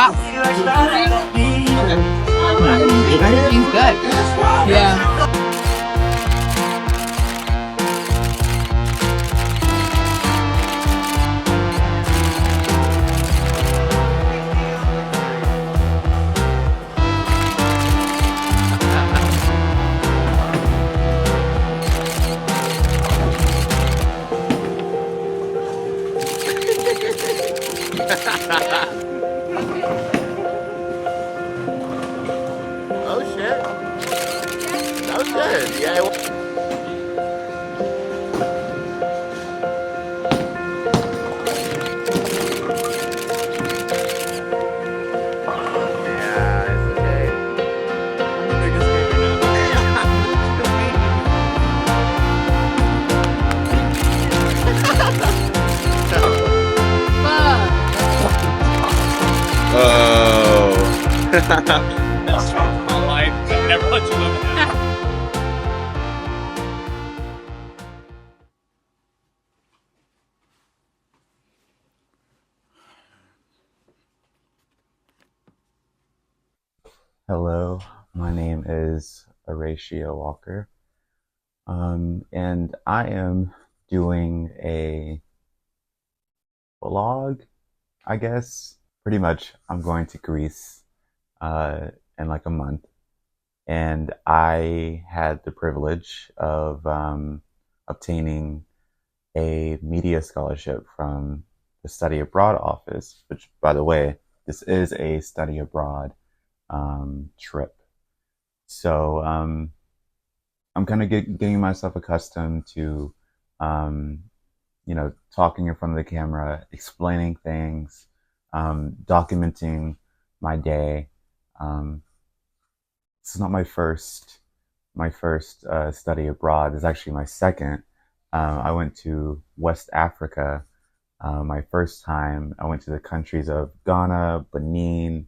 Wow. He's good. Yeah. Oh shit. That was good. Yeah. Yeah, it's okay. I'm the biggest gamer Oh. now. Best job of my life. I never let you live in it. Hello, my name is Horatio Walker, and I am doing a vlog, I guess. Pretty much, I'm going to Greece in like a month, and I had the privilege of obtaining a media scholarship from the Study Abroad office, which, by the way, this is a study abroad trip. So I'm kind of getting myself accustomed to, um, talking in front of the camera, explaining things, documenting my day. Um, this is not my first study abroad. It's actually my second. I went to West Africa. My first time, I went to the countries of Ghana, Benin,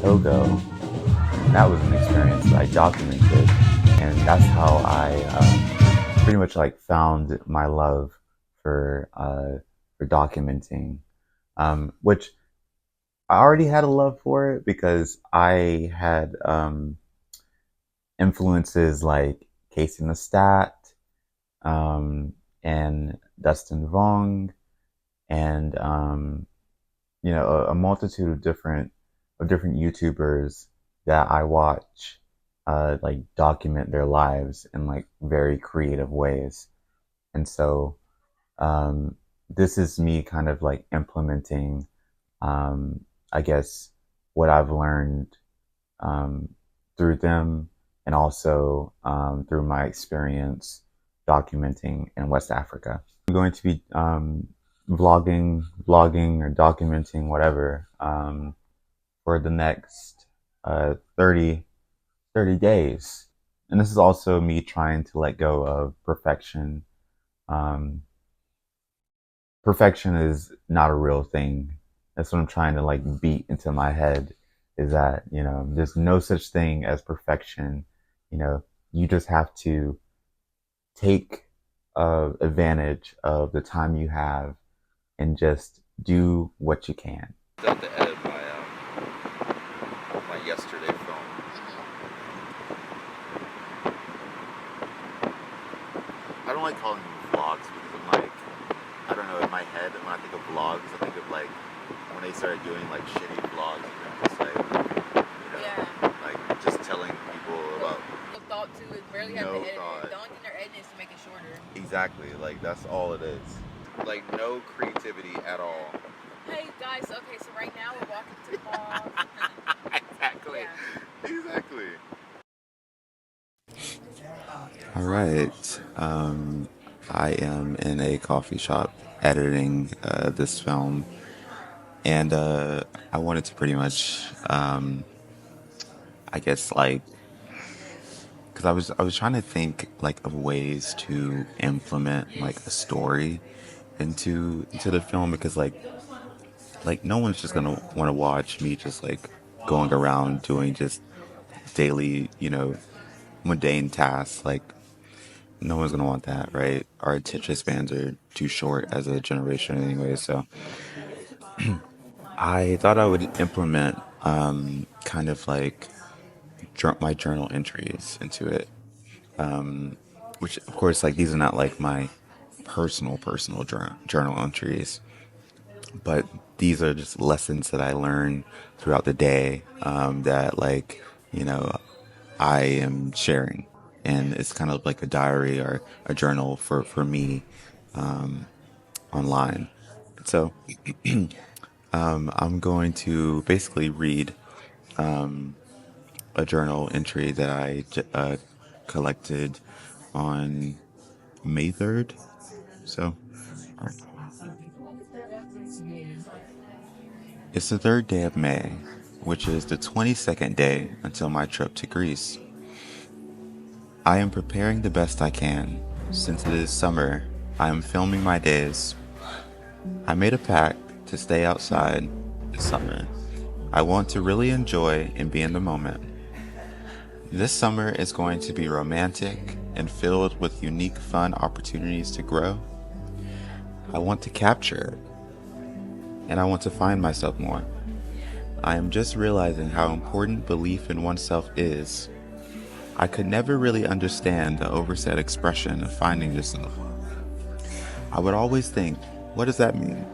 Togo, and that was an experience that I documented, and that's how I pretty much like found my love for documenting, which I already had a love for it because I had influences like Casey Neistat, um, and Dustin Vong, and a multitude of different YouTubers that I watch like document their lives in like very creative ways. And so this is me kind of like implementing, I guess, what I've learned um, through them, and also through my experience documenting in West Africa. I'm going to be vlogging or documenting whatever for the next 30 days. And this is also me trying to let go of perfection. Um, Perfection is not a real thing. That's what I'm trying to like beat into my head, is that, there's no such thing as perfection. You just have to take advantage of the time you have and just do what you can. I have to edit my yesterday film. I don't like calling them vlogs because I'm like, I don't know, in my head, when I think of vlogs, I think of like when they started doing like shitty vlogs and they're just like, Yeah. like just telling people about No thought to it. Barely have to no edit it. thought. The only thing they're editing is to make it shorter. Exactly, like that's all it is. Like no creativity at all. Hey guys, okay, so right now we're walking to the mall. Exactly. Yeah. Exactly. All right. I am in a coffee shop editing this film, and I wanted to pretty much, I guess, like, because I was trying to think like of ways to implement like a story into the film, because like no one's just gonna want to watch me just like going around doing just daily, mundane tasks. Like, no one's gonna want that, right? Our attention spans are too short as a generation anyway. So I thought I would implement kind of like my journal entries into it. Which, of course, like these are not like my personal journal entries, but these are just lessons that I learn throughout the day, that like, you know, I am sharing. And it's kind of like a diary or a journal for me online. So I'm going to basically read a journal entry that I collected on May 3rd. So it's the third day of May, which is the 22nd day until my trip to Greece. I am preparing the best I can. Since it is summer, I am filming my days. I made a pact to stay outside this summer. I want to really enjoy and be in the moment. This summer is going to be romantic and filled with unique, fun opportunities to grow. I want to capture it, and I want to find myself more. I am just realizing how important belief in oneself is. I could never really understand the oversaid expression of finding yourself. I would always think, what does that mean?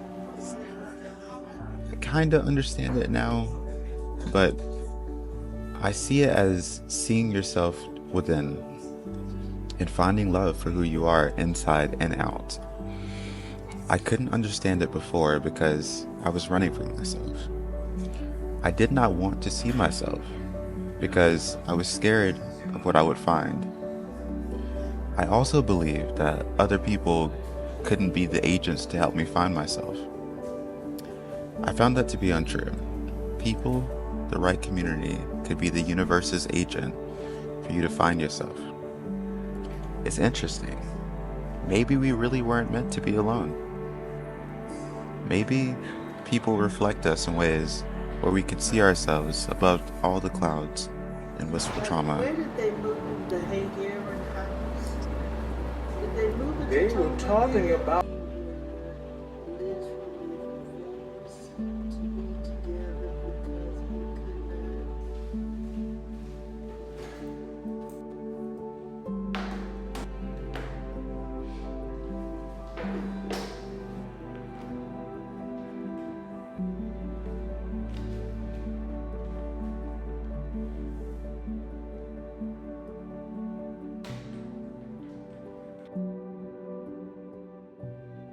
I kinda understand it now, but I see it as seeing yourself within and finding love for who you are inside and out. I couldn't understand it before because I was running from myself. I did not want to see myself because I was scared of what I would find. I also believed that other people couldn't be the agents to help me find myself. I found that to be untrue. People, the right community, could be the universe's agent for you to find yourself. It's interesting. Maybe we really weren't meant to be alone. Maybe people reflect us in ways where we could see ourselves above all the clouds and wistful trauma. Where did they move the Hungarian house? Did they move it? They were talking about.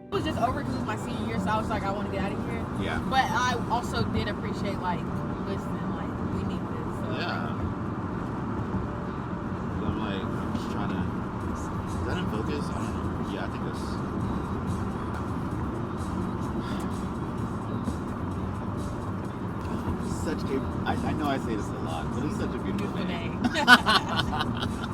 It was just over because it was my senior year, so I was like, I want to get out of here. Yeah. But I also did appreciate, like, listening, like, we need this. So, Yeah. I'm just trying to. Is that in focus? I don't know. Yeah, I think that's. Such a. I know I say this a lot, but it's such a beautiful Beautiful day. day.